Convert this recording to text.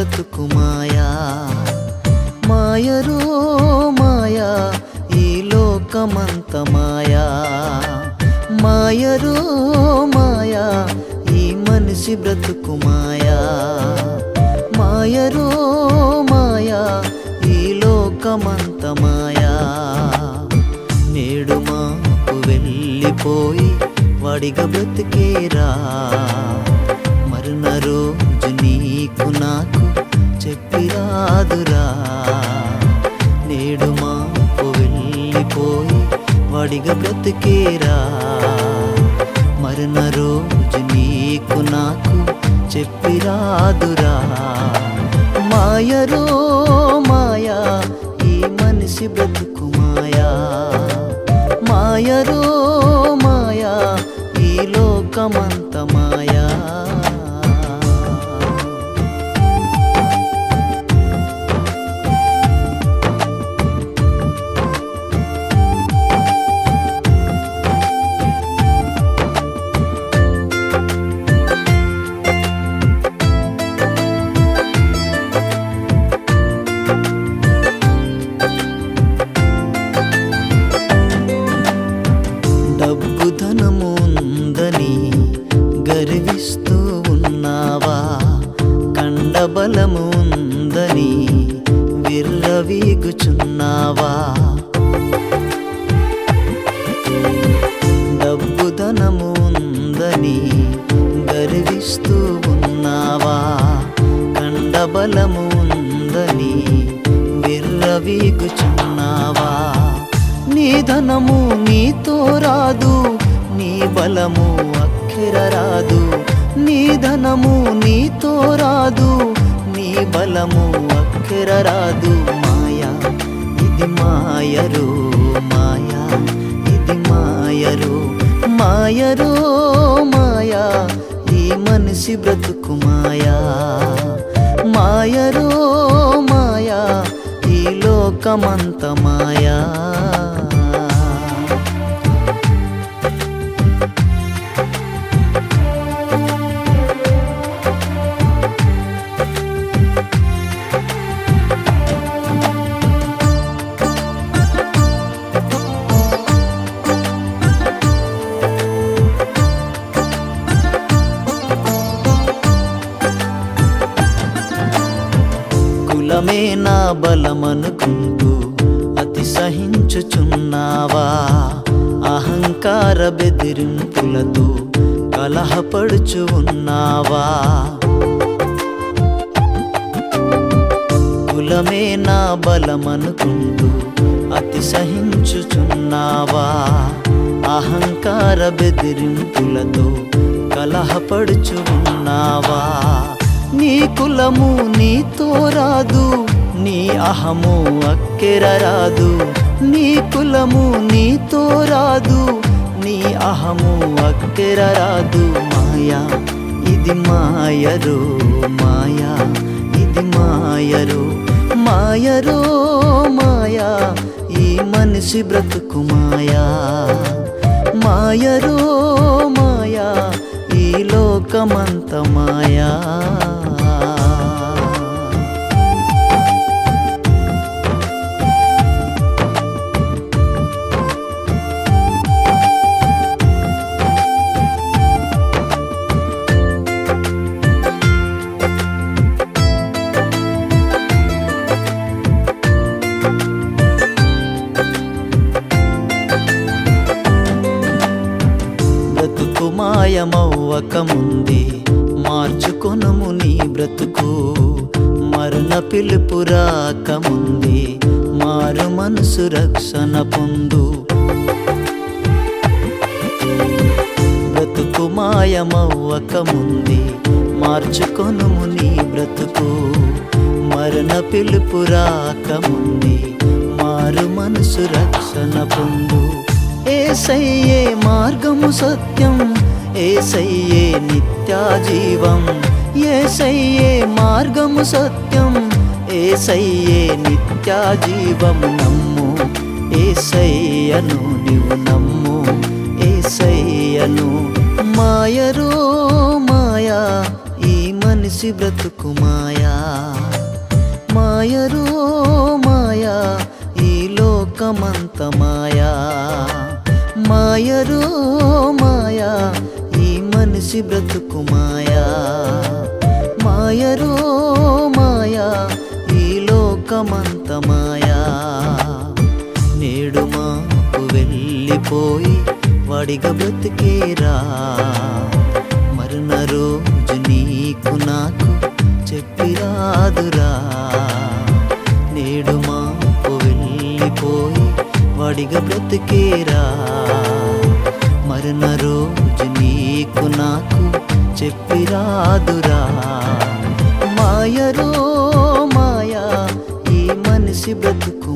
బ్రతుకు మాయా. మాయరో మాయా ఈ లోకమంత మాయా. మాయరో మాయా ఈ మనిషి బ్రతుకు మాయా. మాయరో మాయా ఈ లోకమంత మాయా. నేడు మాకు వెళ్ళిపోయి వాడిగా బ్రతికేరా. మరున రోజు నీకు నాకు చెప్పిరాదురా. నేడు మాకు వెళ్ళిపోయి వాడిగా బ్రతికేరా. మరున రోజు నీకు నాకు చెప్పిరాదురా. మాయరో మాయా ఈ మనిషి బ్రతుకు మాయా. మాయరో మాయా ఈ లోకమంత మాయా. డబ్బు ధనము ఉందని గర్విస్తూ ఉన్నావా. కండబలము ఉందని విర్రవీగుచున్నావా. డబ్బు ధనము ఉందని గర్విస్తూ ఉన్నావా. కండబలము ఉందని విర్రవీగుచున్నావా. నీ ధనము నీతో రాదు, నీ బలము అక్కెర రాదు. నీ ధనము నీతో రాదు, నీ బలము అక్కెర రాదు. మాయా ఇది మాయరో మాయా, ఇది మాయరో. మాయరో మాయా ఈ మనిషి బ్రతుకు మాయా. మాయరో మాయా ఈ లోకమంత మాయా. కులమే నా బలమనుకుంటూ అతి సహించుచున్నావా. అహంకార బెదిరింపులతో కలహపడుచు ఉన్నావా. కులమే నా బలమనుకుంటూ అతి సహించుచున్నావా. అహంకార బెదిరింపులతో కలహపడుచు ఉన్నావా. నీ కులము నీతో రాదు, నీ అహము అక్కెర రాదు. నీ కులము నీతో రాదు, నీ అహము అక్కెర రాదు. మాయా ఇది మాయరో మాయా, ఇది మాయరో. మాయరో మాయా ఈ మనిషి బ్రతుకు మాయా. మాయరో మాయా ఈ లోకమంత మాయా. బ్రతుకు మాయమవ్వక ముందే మార్చుకొనుము నీ బ్రతుకు. మరణ పిలుపు రాక ముందే మారు మనసు రక్షణ పొందు. బ్రతుకు మాయమవ్వక ముందే మార్చుకొనుము నీ బ్రతుకు. మరణ పిలుపు రాక ముందే మారు మనసు రక్షణ పొందు. యేసయ్యే మార్గము సత్యం, యేసయ్యే నిత్యజీవం. యేసయ్యే మార్గము సత్యం, యేసయ్యే నిత్యజీవము. నమ్ము యేసయ్యను నీవు నమ్ము, యేసయ్యను. మాయరో మాయా ఈ మనిషి బ్రతుకు మాయా. మాయరో మాయా ఈ లోకమంత మాయా, మాయరో మాయా ఈ మనిషి బ్రతుకు మాయా, మాయరో మాయా ఈ లోకమంత మాయా. నేడు మాపు వెళ్ళిపోయి వాడిగా బ్రతికేరా, మరున రోజు నీకు నాకు చెప్పిరాదురా. నేడు మాపు వెళ్ళిపోయి వాడిగా బ్రతికేరా, మరున రోజు నీకు నాకు చెప్పిరాదురా. మాయరో మాయా ఈ మనిషి బ్రతుకు